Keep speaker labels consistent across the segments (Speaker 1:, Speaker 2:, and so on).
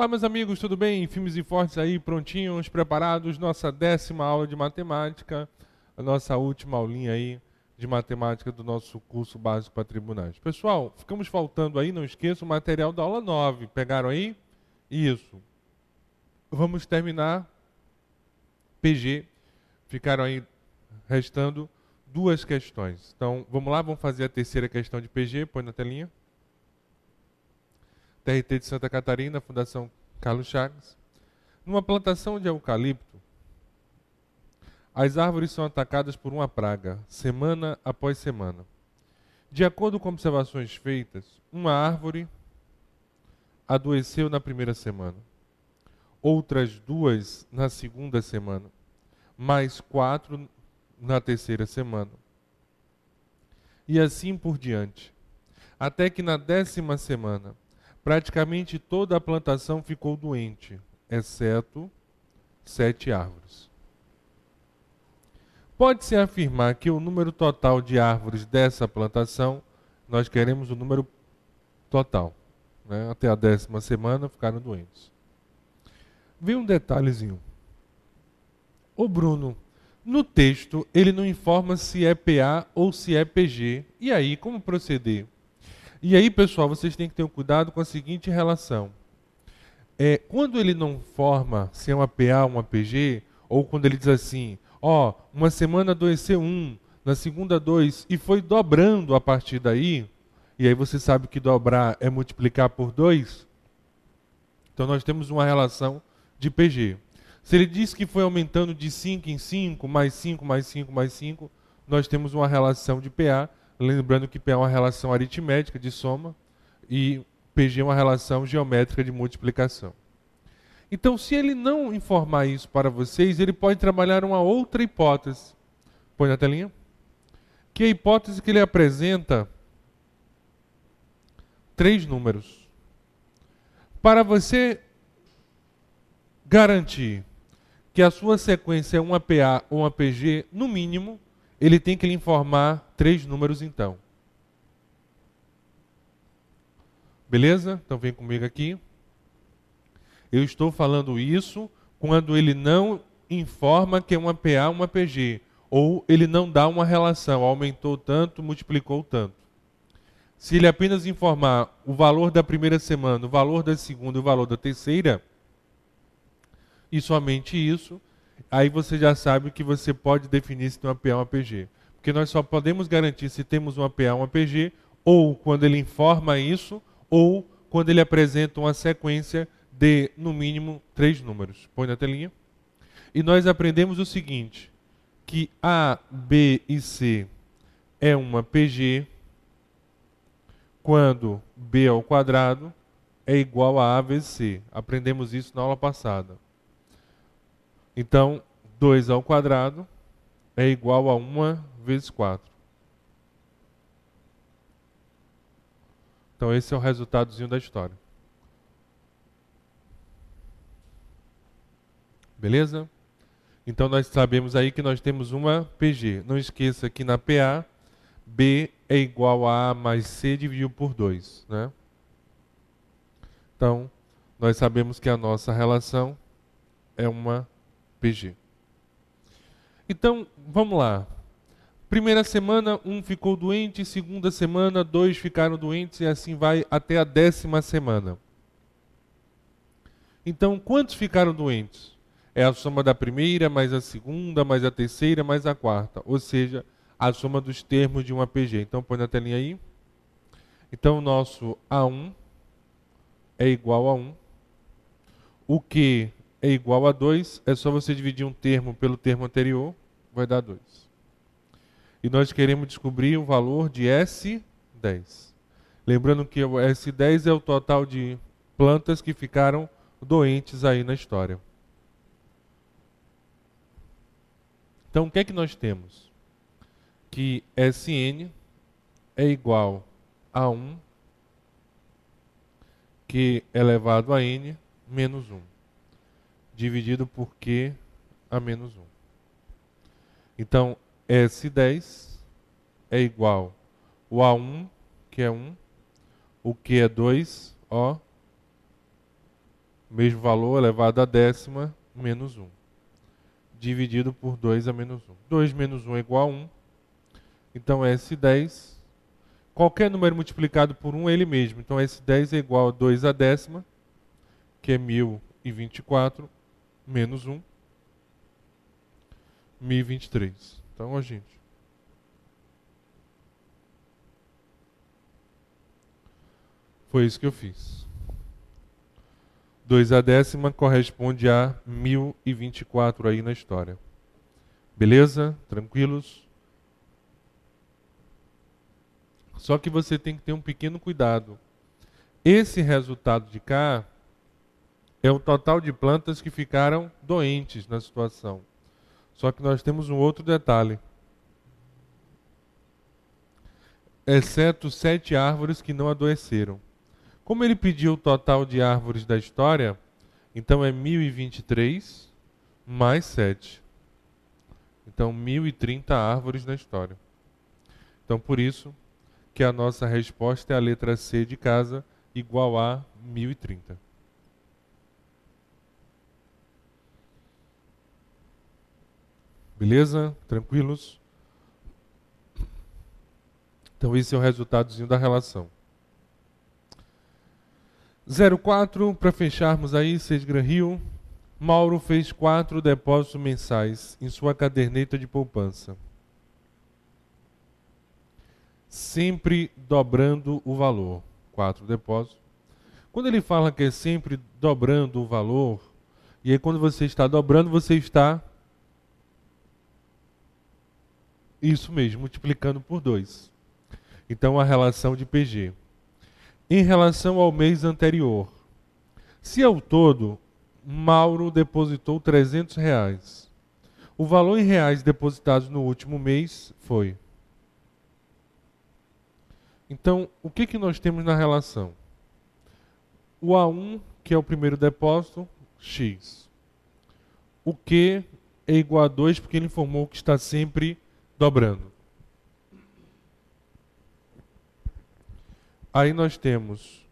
Speaker 1: Fala, meus amigos, tudo bem? Firmes e fortes aí, prontinhos, preparados? Nossa 10ª aula de matemática, a nossa última aulinha aí de matemática do nosso curso básico para tribunais. Pessoal, ficamos faltando aí, não esqueça, o material da aula 9. Pegaram aí? Isso. Vamos terminar PG. Ficaram aí restando duas questões. Então, vamos lá, vamos fazer a terceira questão de PG, põe na telinha. TRT de Santa Catarina, Fundação Carlos Chagas. Numa plantação de eucalipto, as árvores são atacadas por uma praga, semana após semana. De acordo com observações feitas, uma árvore adoeceu na primeira semana, outras 2 na segunda semana, mais 4 na terceira semana. E assim por diante, até que na 10ª semana, praticamente toda a plantação ficou doente, exceto 7 árvores. Pode-se afirmar que o número total de árvores dessa plantação, nós queremos o número total, né? Até a 10ª semana ficaram doentes. Vem um detalhezinho. O Bruno, no texto, ele não informa se é PA ou se é PG. E aí, como proceder? E aí, pessoal, vocês têm que ter um cuidado com a seguinte relação. Quando ele não informa se é uma PA ou uma PG, ou quando ele diz assim, uma semana adoeceu 1, na segunda 2, e foi dobrando a partir daí, e aí você sabe que dobrar é multiplicar por 2, então nós temos uma relação de PG. Se ele diz que foi aumentando de 5 em 5, mais 5, mais 5, mais 5, nós temos uma relação de PA, lembrando que PA é uma relação aritmética de soma, e PG é uma relação geométrica de multiplicação. Então, se ele não informar isso para vocês, ele pode trabalhar uma outra hipótese. Põe na telinha. Que é a hipótese que ele apresenta 3 números. Para você garantir que a sua sequência é uma PA ou uma PG, no mínimo, ele tem que lhe informar 3 números então. Beleza? Então vem comigo aqui. Eu estou falando isso quando ele não informa que é uma PA ou uma PG, ou ele não dá uma relação, aumentou tanto, multiplicou tanto. Se ele apenas informar o valor da primeira semana, o valor da segunda e o valor da terceira, e somente isso, aí você já sabe que você pode definir se tem uma PA ou uma PG. Porque nós só podemos garantir se temos uma PA ou uma PG, ou quando ele informa isso, ou quando ele apresenta uma sequência de, no mínimo, 3 números. Põe na telinha. E nós aprendemos o seguinte, que A, B e C é uma PG quando B ao quadrado é igual a vezes C. Aprendemos isso na aula passada. Então, 2 ao quadrado é igual a 1 vezes 4. Então, esse é o resultadozinho da história. Beleza? Então, nós sabemos aí que nós temos uma PG. Não esqueça que na PA, B é igual a A mais C dividido por 2. Né? Então, nós sabemos que a nossa relação é uma PG. Então, vamos lá. Primeira semana, 1 ficou doente. Segunda semana, 2 ficaram doentes. E assim vai até a 10ª semana. Então, quantos ficaram doentes? É a soma da primeira, mais a segunda, mais a terceira, mais a quarta. Ou seja, a soma dos termos de uma PG. Então, põe na telinha aí. Então, o nosso A1 é igual a 1. O Q é igual a 2. É só você dividir um termo pelo termo anterior. Vai dar 2. E nós queremos descobrir o valor de S10. Lembrando que o S10 é o total de plantas que ficaram doentes aí na história. Então, o que é que nós temos? Que Sn é igual a 1, Q elevado a n, menos 1. Dividido por Q a menos 1. Então, S10 é igual o A1, que é 1, o Q é 2, O, mesmo valor elevado à décima menos 1. Dividido por 2 a menos 1. 2 menos 1 é igual a 1. Então S10, qualquer número multiplicado por 1 é ele mesmo. Então S10 é igual a 2 a décima, que é 1024, menos 1, 1023. Então, ó, gente. Foi isso que eu fiz. 2 a décima corresponde a 1024 aí na história. Beleza? Tranquilos? Só que você tem que ter um pequeno cuidado. Esse resultado de cá é o total de plantas que ficaram doentes na situação. Só que nós temos um outro detalhe. Exceto 7 árvores que não adoeceram. Como ele pediu o total de árvores da história, então é 1023 mais 7. Então 1030 árvores na história. Então por isso que a nossa resposta é a letra C de casa, igual a 1030. Beleza? Tranquilos? Então esse é o resultadozinho da relação. 04, para fecharmos aí, 6 Gran Rio. Mauro fez 4 depósitos mensais em sua caderneta de poupança, sempre dobrando o valor. 4 depósitos. Quando ele fala que é sempre dobrando o valor, e aí quando você está dobrando, você está, isso mesmo, multiplicando por 2. Então a relação de PG. Em relação ao mês anterior, se ao todo, Mauro depositou R$300. O valor em reais depositados no último mês foi. Então, o que nós temos na relação? O A1, que é o primeiro depósito, X. O Q é igual a 2, porque ele informou que está sempre dobrando. Aí nós temos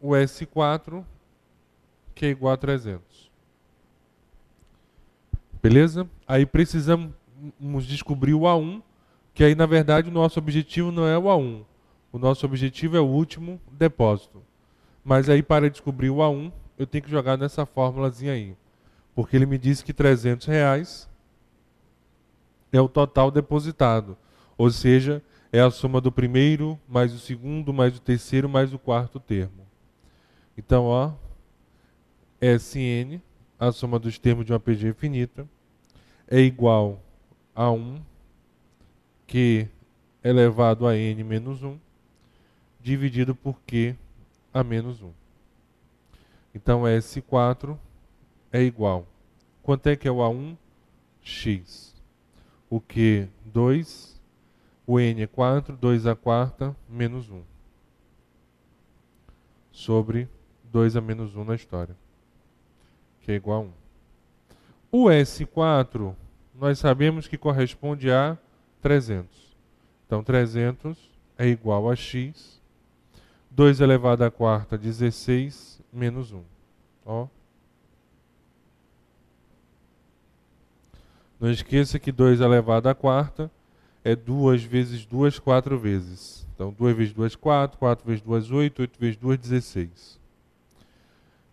Speaker 1: o S4, que é igual a 300. Beleza? Aí precisamos descobrir o A1, que aí na verdade o nosso objetivo não é o A1. O nosso objetivo é o último depósito. Mas aí para descobrir o A1, eu tenho que jogar nessa fórmulazinha aí. Porque ele me disse que R$300 é o total depositado. Ou seja, é a soma do primeiro, mais o segundo, mais o terceiro, mais o quarto termo. Então, ó, Sn, a soma dos termos de uma PG finita, é igual a 1, Q elevado a n menos 1, dividido por Q a menos 1. Então, S4 é igual. Quanto é que é o A1? X. O Q, 2. O N é 4, 2 a quarta, menos 1. Sobre 2 a menos 1 na história, que é igual a 1. O S4, nós sabemos que corresponde a 300. Então, 300 é igual a X. 2 elevado à quarta, 16, menos 1. Ó. Não esqueça que 2 elevado à quarta é 2 vezes 2, 4 vezes. Então, 2 vezes 2, 4. 4 vezes 2, 8. 8 vezes 2, 16.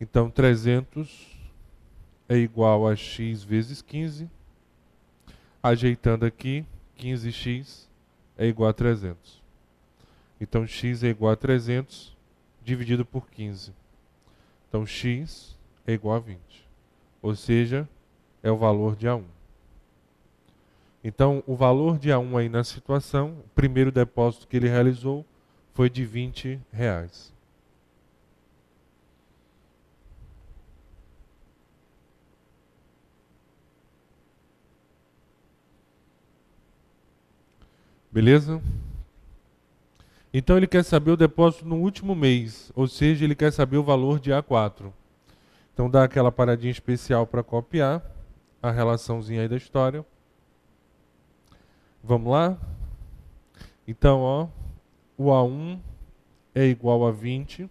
Speaker 1: Então, 300 é igual a x vezes 15. Ajeitando aqui, 15x é igual a 300. Então, x é igual a 300 dividido por 15. Então, x é igual a 20. Ou seja, é o valor de A1. Então, o valor de A1 aí na situação, o primeiro depósito que ele realizou foi de R$20. Beleza? Então ele quer saber o depósito no último mês, ou seja, ele quer saber o valor de A4. Então dá aquela paradinha especial para copiar a relaçãozinha aí da história. Vamos lá? Então, ó, o A1 é igual a 20,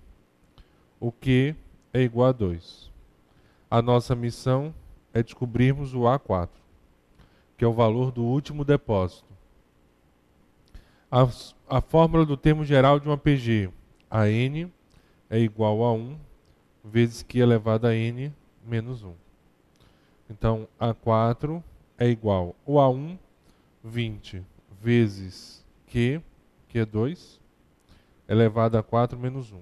Speaker 1: o Q é igual a 2. A nossa missão é descobrirmos o A4, que é o valor do último depósito. A fórmula do termo geral de uma PG, a n é igual a 1 vezes Q elevado a n menos 1. Então, A4 é igual ao A1, 20 vezes Q, que é 2, elevado a 4 menos 1.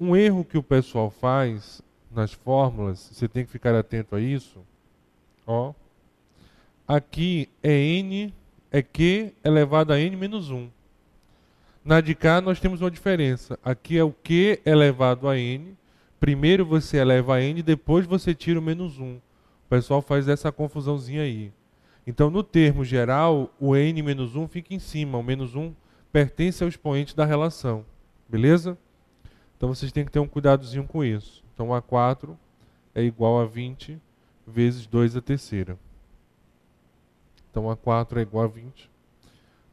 Speaker 1: Um erro que o pessoal faz nas fórmulas, você tem que ficar atento a isso, ó. Aqui é n, é Q elevado a n menos 1. Na de cá nós temos uma diferença. Aqui é o Q elevado a n. Primeiro você eleva a n, depois você tira o menos 1. O pessoal faz essa confusãozinha aí. Então, no termo geral, o n menos 1 fica em cima. O menos 1 pertence ao expoente da relação. Beleza? Então, vocês têm que ter um cuidadozinho com isso. Então, A4 é igual a 20 vezes 2 a terceira. Então, A4 é igual a 20.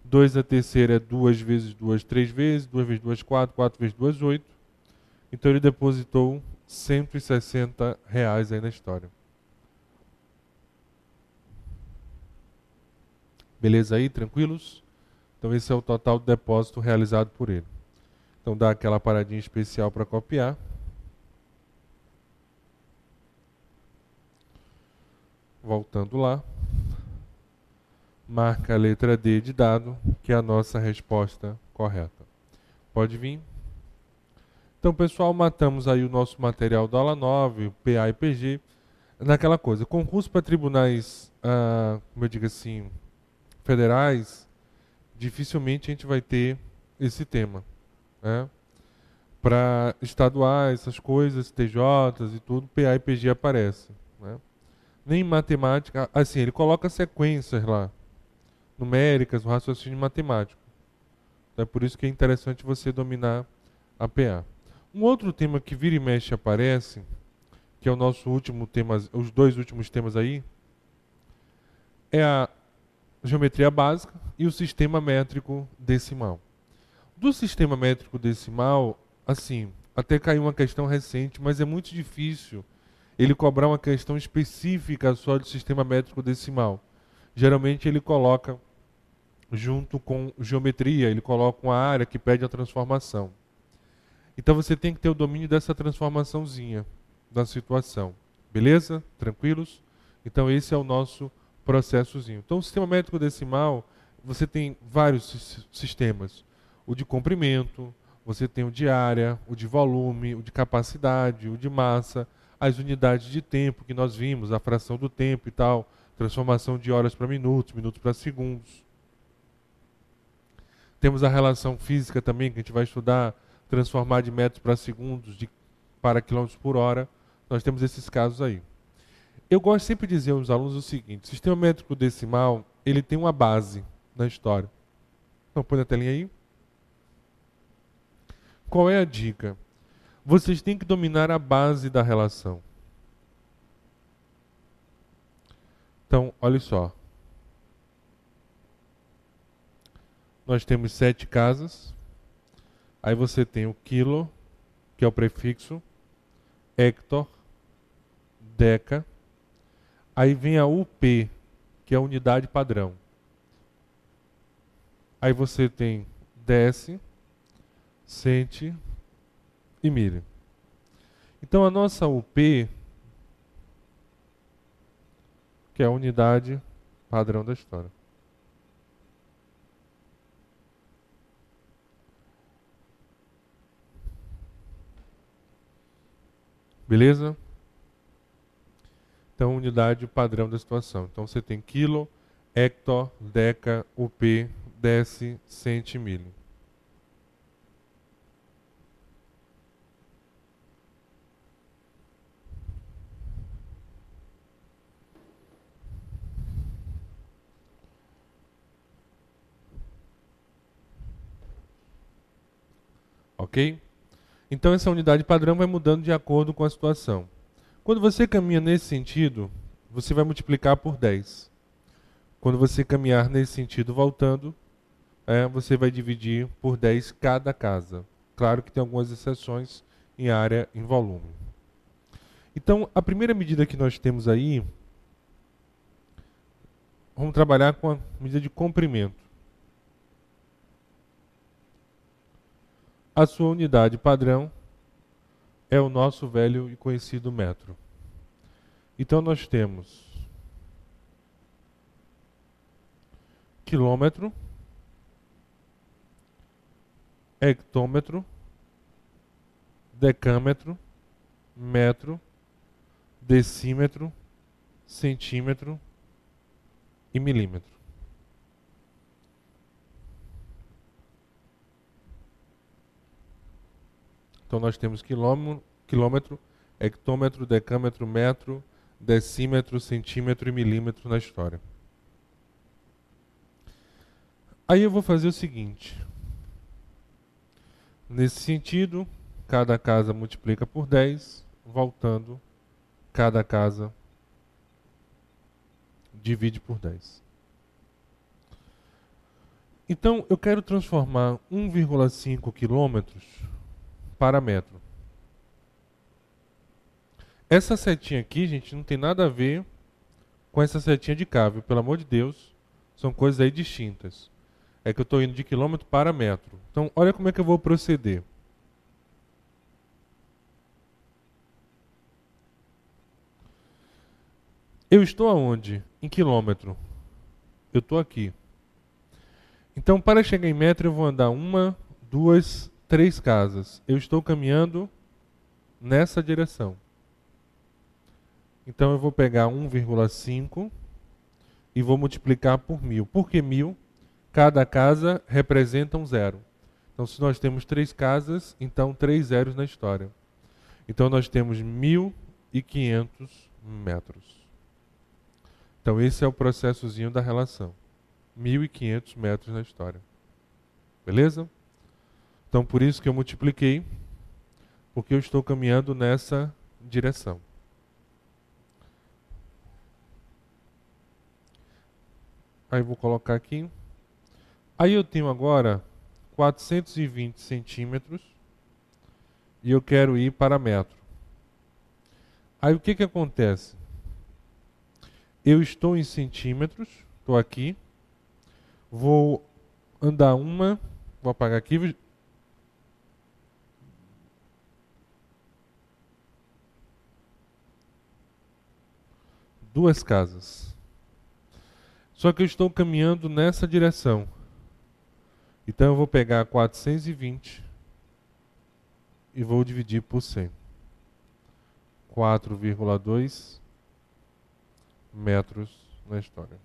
Speaker 1: 2 a terceira é 2 vezes 2, 3 vezes. 2 vezes 2, 4. 4 vezes 2, 8. Então, ele depositou R$160 aí na história. Beleza aí? Tranquilos? Então, esse é o total do depósito realizado por ele. Então, dá aquela paradinha especial para copiar. Voltando lá. Marca a letra D de dado, que é a nossa resposta correta. Pode vir. Então, pessoal, matamos aí o nosso material da aula 9, o PA e PG. Naquela coisa, concurso para tribunais, como eu digo assim, federais, dificilmente a gente vai ter esse tema. Né? Para estaduais, essas coisas, TJs e tudo, PA e PG aparece. Né? Nem em matemática, assim, ele coloca sequências lá, numéricas, o raciocínio matemático. Então é por isso que é interessante você dominar a PA. Um outro tema que vira e mexe aparece, que é o nosso último tema, os dois últimos temas aí, é a geometria básica e o sistema métrico decimal. Do sistema métrico decimal, assim, até caiu uma questão recente, mas é muito difícil ele cobrar uma questão específica só de sistema métrico decimal. Geralmente ele coloca junto com geometria, ele coloca uma área que pede a transformação. Então você tem que ter o domínio dessa transformaçãozinha da situação. Beleza? Tranquilos? Então esse é o nosso processozinho. Então o sistema métrico decimal, você tem vários sistemas. O de comprimento, você tem o de área, o de volume, o de capacidade, o de massa, as unidades de tempo que nós vimos, a fração do tempo e tal, transformação de horas para minutos, minutos para segundos. Temos a relação física também, que a gente vai estudar, transformar de metros para segundos, para quilômetros por hora. Nós temos esses casos aí. Eu gosto sempre de dizer aos alunos o seguinte: o sistema métrico decimal, ele tem uma base na história. Então, põe na telinha aí. Qual é a dica? Vocês têm que dominar a base da relação. Então, olha só. Nós temos 7 casas. Aí você tem o quilo, que é o prefixo, hector, deca. Aí vem a UP, que é a unidade padrão. Aí você tem deci, centi e milha. Então a nossa UP, que é a unidade padrão da história. Beleza? Então, unidade padrão da situação. Então, você tem quilo, hector, deca, UP, deci, centi, milha. Ok? Então, essa unidade padrão vai mudando de acordo com a situação. Quando você caminha nesse sentido, você vai multiplicar por 10. Quando você caminhar nesse sentido voltando, você vai dividir por 10 cada casa. Claro que tem algumas exceções em área, em volume. Então, a primeira medida que nós temos aí, vamos trabalhar com a medida de comprimento. A sua unidade padrão é o nosso velho e conhecido metro. Então, nós temos quilômetro, hectômetro, decâmetro, metro, decímetro, centímetro e milímetro. Então nós temos quilômetro, hectômetro, decâmetro, metro, decímetro, centímetro e milímetro na história. Aí eu vou fazer o seguinte. Nesse sentido, cada casa multiplica por 10, voltando, cada casa divide por 10. Então, eu quero transformar 1,5 quilômetros para metro. Essa setinha aqui, gente, não tem nada a ver com essa setinha de cá, viu? Pelo amor de Deus, são coisas aí distintas. É que eu estou indo de quilômetro para metro. Então, olha como é que eu vou proceder. Eu estou aonde? Em quilômetro. Eu estou aqui. Então, para chegar em metro, eu vou andar 1, 2, 3 casas. Eu estou caminhando nessa direção. Então, eu vou pegar 1,5 e vou multiplicar por 1000. Por que 1000? Cada casa representa um zero. Então, se nós temos 3 casas, então 3 zeros na história. Então, nós temos 1.500 metros. Então, esse é o processozinho da relação. 1.500 metros na história. Beleza? Então, por isso que eu multipliquei, porque eu estou caminhando nessa direção. Aí, vou colocar aqui. Aí, eu tenho agora 420 centímetros e eu quero ir para metro. Aí, o que que acontece? Eu estou em centímetros, estou aqui. Vou andar vou apagar aqui. Duas casas. Só que eu estou caminhando nessa direção. Então eu vou pegar 420 e vou dividir por 100. 4,2 metros na história.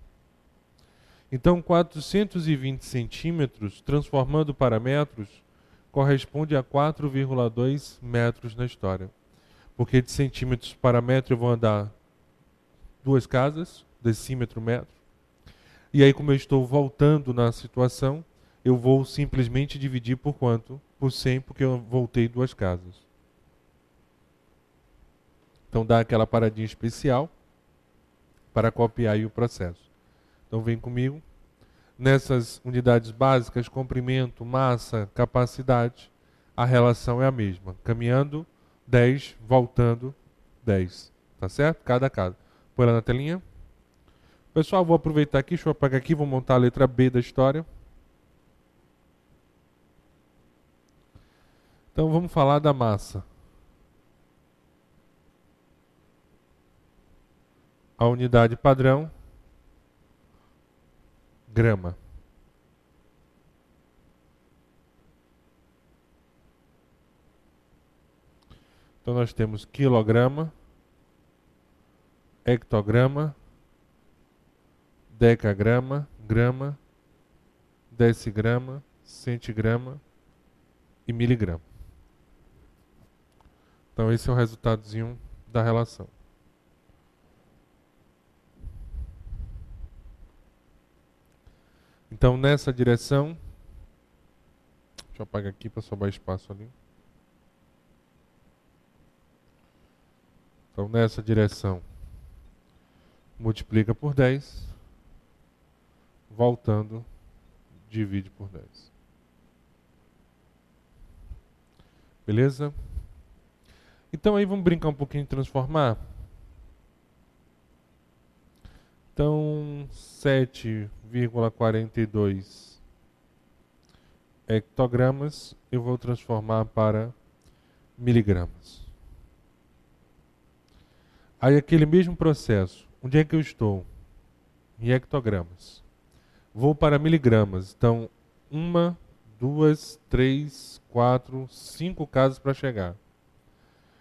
Speaker 1: Então 420 centímetros, transformando para metros, corresponde a 4,2 metros na história. Porque de centímetros para metro eu vou andar duas casas, decímetro, metro. E aí, como eu estou voltando na situação, eu vou simplesmente dividir por quanto? Por 100, porque eu voltei duas casas. Então dá aquela paradinha especial para copiar aí o processo. Então vem comigo. Nessas unidades básicas, comprimento, massa, capacidade, a relação é a mesma. Caminhando 10, voltando 10. Tá certo? Cada casa. Põe lá na telinha. Pessoal, vou aproveitar aqui, deixa eu apagar aqui, vou montar a letra B da história. Então vamos falar da massa. A unidade padrão, grama. Então nós temos quilograma, hectograma, decagrama, grama, decigrama, centigrama e miligrama. Então esse é o resultadozinho da relação. Então nessa direção, deixa eu apagar aqui para sobrar espaço ali. Então nessa direção, multiplica por 10, voltando, divide por 10. Beleza? Então aí vamos brincar um pouquinho de transformar? Então 7,42 hectogramas eu vou transformar para miligramas. Aí aquele mesmo processo, onde é que eu estou? Em hectogramas. Vou para miligramas. Então, 1, 2, 3, 4, 5 casas para chegar.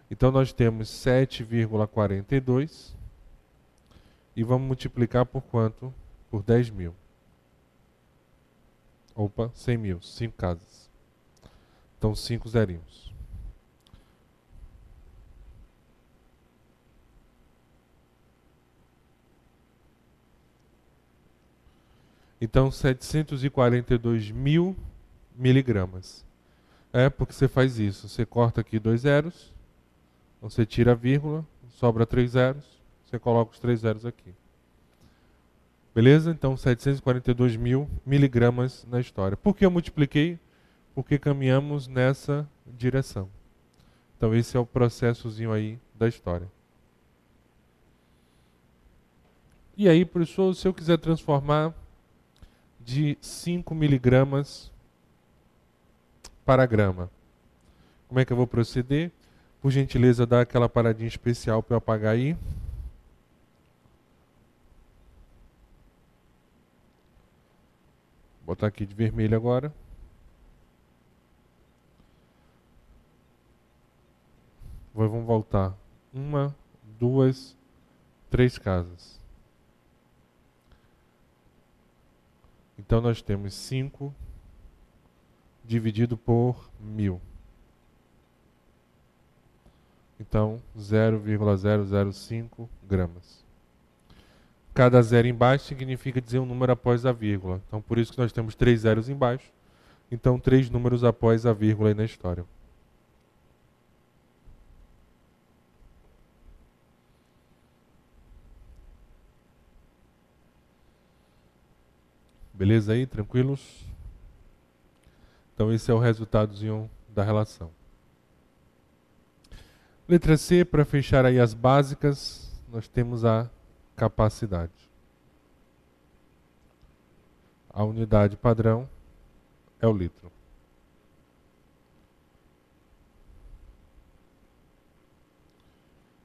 Speaker 1: Então, nós temos 7,42 e vamos multiplicar por quanto? Por 10 mil. Opa, 100 mil, 5 casas. Então, 5 zerinhos. Então, 742 mil miligramas. É porque você faz isso. Você corta aqui 2 zeros, você tira a vírgula, sobra 3 zeros, você coloca os 3 zeros aqui. Beleza? Então, 742 mil miligramas na história. Por que eu multipliquei? Porque caminhamos nessa direção. Então, esse é o processozinho aí da história. E aí, professor, se eu quiser transformar de 5 miligramas para grama, como é que eu vou proceder? Por gentileza, dá aquela paradinha especial para eu apagar aí. Vou botar aqui de vermelho agora. Vamos voltar. 1, 2, 3 casas. Então nós temos 5 dividido por 1000. Então 0,005 gramas. Cada zero embaixo significa dizer um número após a vírgula. Então por isso que nós temos 3 zeros embaixo. Então 3 números após a vírgula aí na história. Beleza aí? Tranquilos? Então esse é o resultadozinho da relação. Letra C, para fechar aí as básicas, nós temos a capacidade. A unidade padrão é o litro.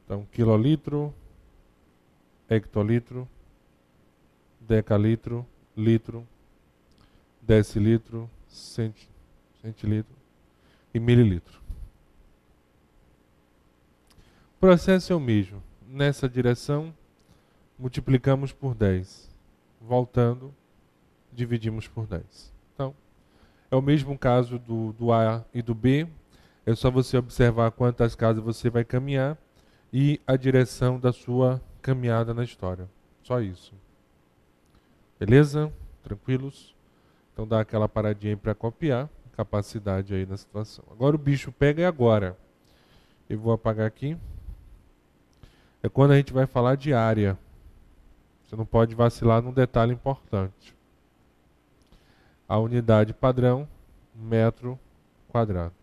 Speaker 1: Então, quilolitro, hectolitro, decalitro, litro, decilitro, centilitro e mililitro. O processo é o mesmo. Nessa direção, multiplicamos por 10. Voltando, dividimos por 10. Então, é o mesmo caso do A e do B. É só você observar quantas casas você vai caminhar e a direção da sua caminhada na história. Só isso. Beleza? Tranquilos? Então dá aquela paradinha aí para copiar. Capacidade aí na situação. Agora o bicho pega agora. Eu vou apagar aqui. É quando a gente vai falar de área. Você não pode vacilar num detalhe importante. A unidade padrão, metro quadrado.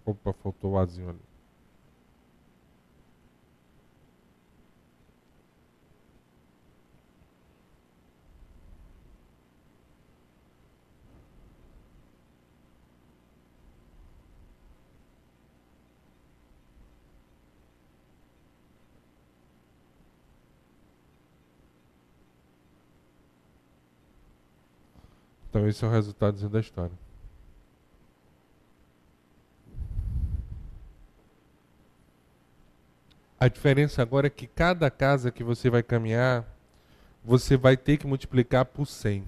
Speaker 1: Opa, faltou o azinho ali. Então esse é o resultadozinho da história. A diferença agora é que cada casa que você vai caminhar, você vai ter que multiplicar por 100.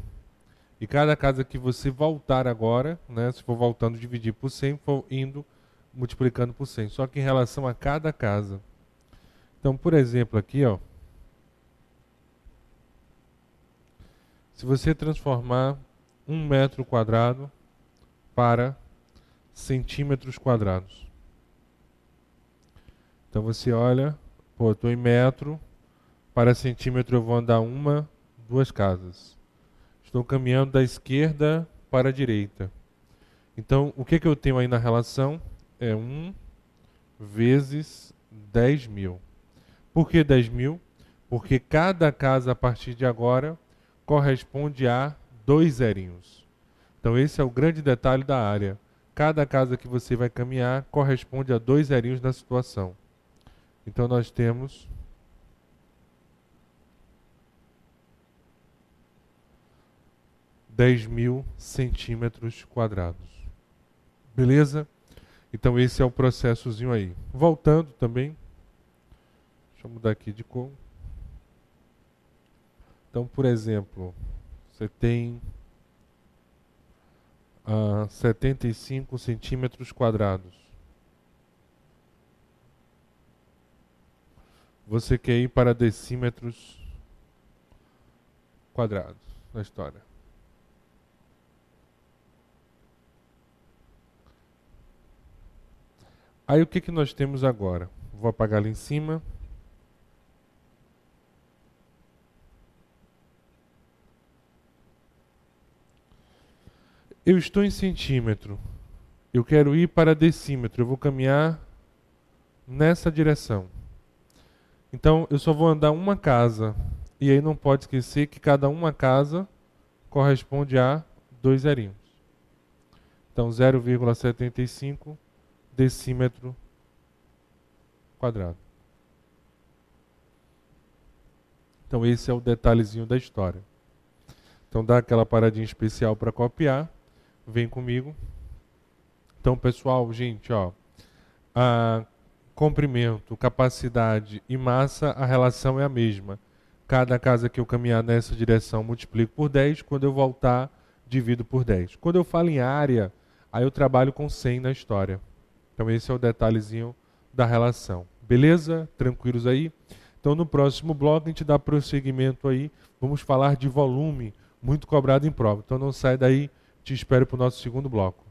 Speaker 1: E cada casa que você voltar agora, né, se for voltando, dividir por 100, for indo multiplicando por 100. Só que em relação a cada casa. Então, por exemplo, aqui, ó, se você transformar 1 metro quadrado para centímetros quadrados. Então você olha, pô, eu estou em metro, para centímetro eu vou andar duas casas. Estou caminhando da esquerda para a direita. Então, o que eu tenho aí na relação? É 1 vezes 10.000. Por que 10.000? Porque cada casa a partir de agora corresponde a 2 zerinhos. Então esse é o grande detalhe da área. Cada casa que você vai caminhar corresponde a 2 zerinhos na situação. Então nós temos 10.000 centímetros quadrados. Beleza? Então esse é o processozinho aí. Voltando também. Deixa eu mudar aqui de cor. Então, por exemplo, você tem 75 centímetros quadrados. Você quer ir para decímetros quadrados na história. Aí o que nós temos agora? Vou apagar ali em cima. Eu estou em centímetro. Eu quero ir para decímetro. Eu vou caminhar nessa direção. Então eu só vou andar uma casa. E aí não pode esquecer que cada uma casa corresponde a 2 zerinhos. Então 0,75 decímetro quadrado. Então esse é o detalhezinho da história. Então dá aquela paradinha especial para copiar. Vem comigo. Então pessoal, gente, ó, comprimento, capacidade e massa, a relação é a mesma. Cada casa que eu caminhar nessa direção multiplico por 10, quando eu voltar divido por 10. Quando eu falo em área, aí eu trabalho com 100 na história. Então esse é o detalhezinho da relação. Beleza? Tranquilos aí? Então no próximo bloco a gente dá prosseguimento aí, vamos falar de volume, muito cobrado em prova. Então não sai daí, te espero para o nosso segundo bloco.